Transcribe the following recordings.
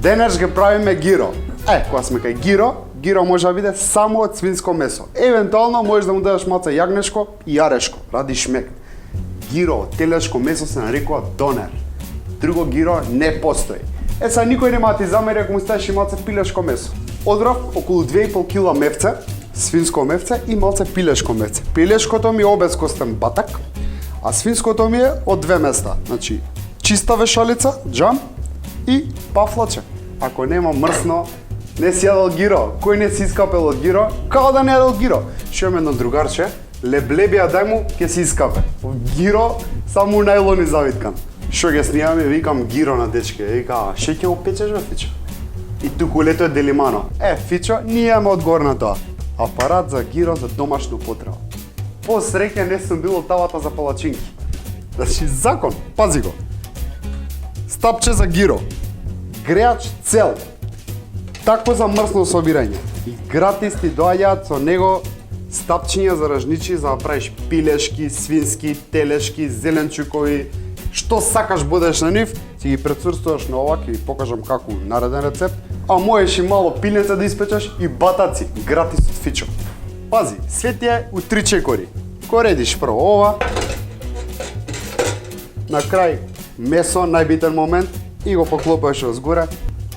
Денес ќе правиме гиро. Кога сме кај гиро може да биде само од свинско месо. Евентуално можеш да му дадеш малце јагнешко и јарешко, ради шмек. Гиро од телешко месо се нарекува донер. Друго гиро не постои. Сега никој нема да ти замери ако му ставиш и малце пилешко месо. Одрав околу 2,5 кг мевце, свинско мевце и малце пилешко мевце. Пилешкото ми е обезкостен батак, а свинското ми е од две места. Значи, чиста вешалица, джам и пафлаче. Ако нема мрсно, не си јадал гиро. Кој не си искапел од гиро? Као да не јадал гиро? Шо имам едно другарче, леблебија дај му, ќе си искапе. Гиро, само најлони завиткан. Шо ќе снимаме, викам гиро на дечке. Вика, ше ќе го печеш бе, Фичо? И туку лето е делимано. Фичо, ние имаме одговор на тоа. Апарат за гиро за домашно потреба. По среќа не сум бил од тавата за палачинки. Значи, закон, пази го. Стапче за гиро. Греач цел. Такво за мрсно собирање. И гратис ти доаѓаат со него стапчиња за ражничи за да правиш пилешки, свински, телешки, зеленчукови. Што сакаш будеш на нив, си ги прецрстуваш на ова, ќе ви покажам како нареден рецепт, а можеш и мало пилнеце да испечеш и батаци, гратис од Фичо. Пази, свет е у 3 чекори. Ко редиш прво ова, на крај месо, најбитен момент, и го поклопаш разгоре.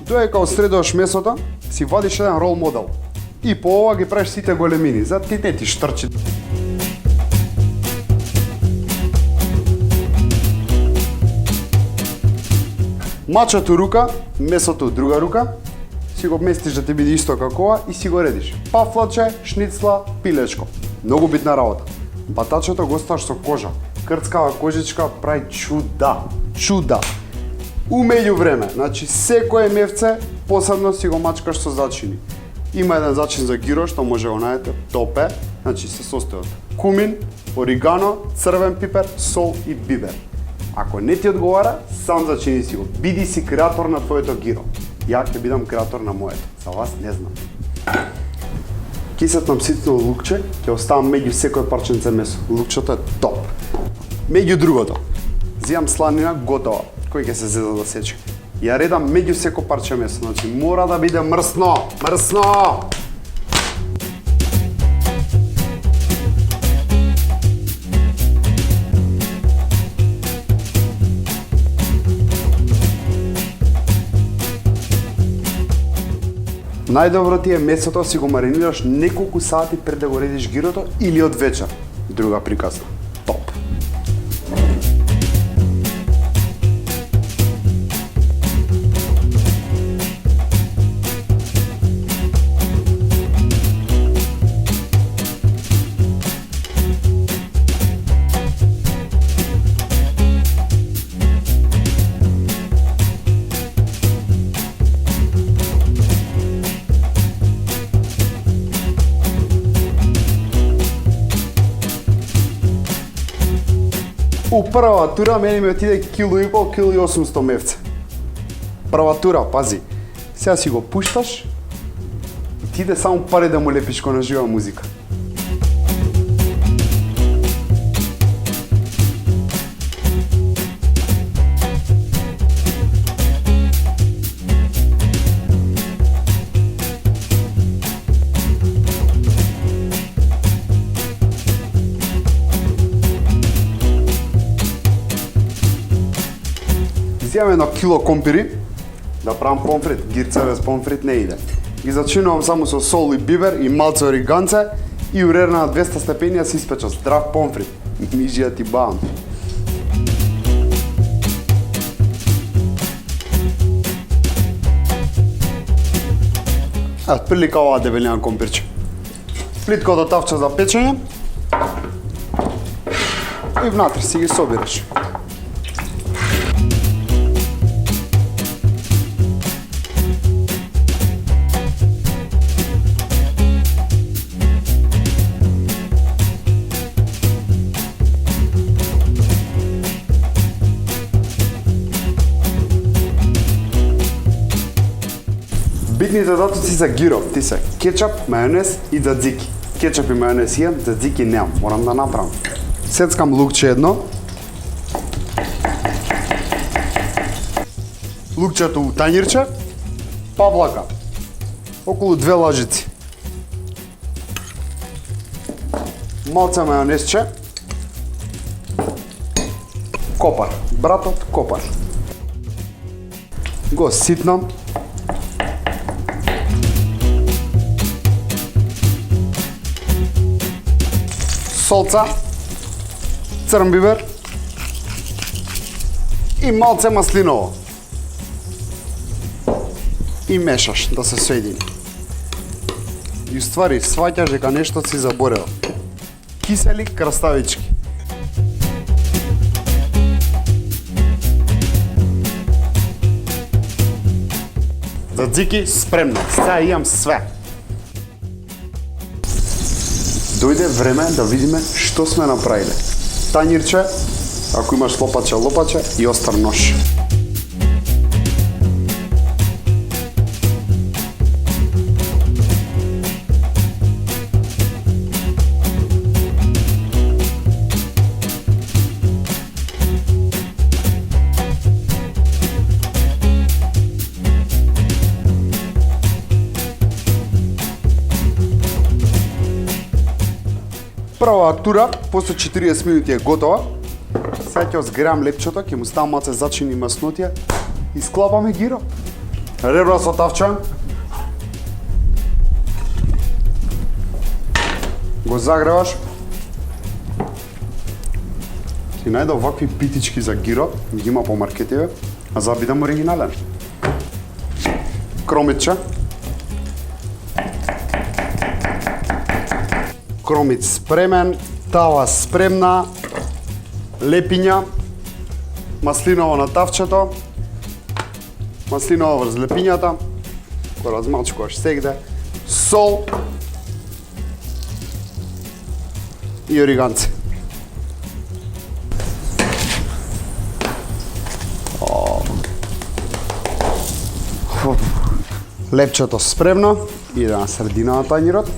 Додека осредуваш месото, си вадиш еден рол модел. И по ова ги правиш сите големини, за ти не ти штрчи. Мачето рука, месото друга рука, си го местиш да ти биде исто како ова и си го редиш. Пафлаче, шницла, пилешко. Многу битна работа. Батачето го оставаш со кожа. Крцкава кожичка прави чуда. Чуда. Умеѓу време, значи секое мевце посебно си го мачкаш со зачини. Има еден зачин за гиро што може го најдете, топе, значи се состои од кумин, оригано, црвен пипер, сол и бибер. Ако не ти одговара, сам зачини си го. Биди си креатор на твоето гиро. Ја ќе бидам креатор на моето. За вас не знам. Ќе сетнам ситно лукче, ќе оставам меѓу секој парченце месо. Лукчето е топ. Меѓу другото, зијам сланина готова, кој ќе се зеда да сече. Ја редам меѓу секој парче месо, значи мора да биде мрсно, мрсно! Најдобро ти е месото си го маринираш неколку сати пред да го редиш гирото или од вечер. Друга приказна. Топ. У прва тура мене ми отиде кило и пол, кило и 800 мевце. Прва тура, пази. Сега си го пушташ и ти иде само пари да му лепиш кога на жива музика. Зијам едно кило компири, да правам помфрит, гирце без помфрит не иде. Ги зачинувам само со сол и бибер и малце ориганце и урерна на 200 степени да се испеча здрав помфрит. Мижија ти баам. Прилика ова дебелина компирче. Плиткото тавче за печење и внатре си ги собираш. Битните дотоци за гиро, ти се кетчап, мајонез и дзадзики. Кетчап и мајонез имам, дзадзики немам, морам да направам. Сецкам лукче едно. Лукчето у тањирче Павлака. Околу 2 лажици. Малце мајонезче. Копар. Братот копар. Го ситнам. Солца. Црн бибер. И малце маслиново. И мешаш да се соедини. И уствари сваќаш дека нешто си заборел. Кисели краставички. Дзики спремно. Сега имам све. Дојде време да видиме што сме направиле. Тањирче, ако имаш лопаче, лопаче и остар нож. Прва актура, после 40 минути е готова. Сега ќе зграм лепчето, ќе му ставам малце зачини маснотија и склапаме гиро. Ребра со тавчан. Го загреваш. Ти најде овакви питички за гиро, ги има по маркетиве, а за да бидам оригинален. Кромитче. Кромит спремен, тава спремна, лепиња, маслиново на тавчето, маслиново врз лепињата, го размачкуваш сегде, сол и ориганци. Лепчето спремно, иде на средина на тањирот.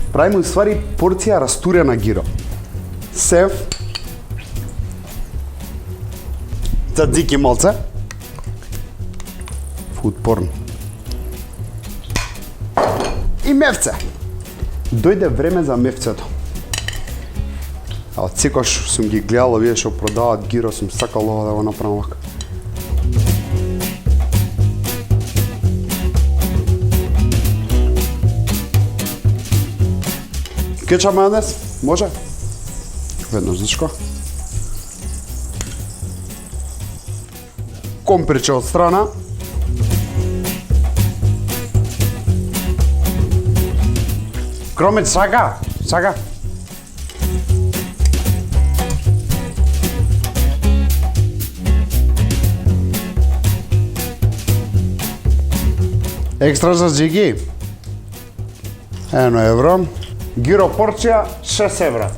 Правиме уствари порција растурена гиро. Сев, цадзики малце, food porn. И мевце. Дојде време за мевцето. А од секојаш сум ги гледал овие што продаваат гиро, сум сакал ова да го направам вака. Кетчап мајонез? Може? Веднаш зашко. Компирче од страна. Кромит сака? Сака? Екстра за джиги. 1 евро. Гиро порција 6 евра.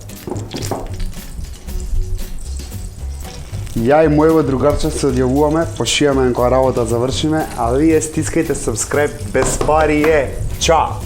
Ја и мојот другарче се одјавуваме, пошијаме кога работа завршиме, а вие стискајте subscribe, без пари е. Чао!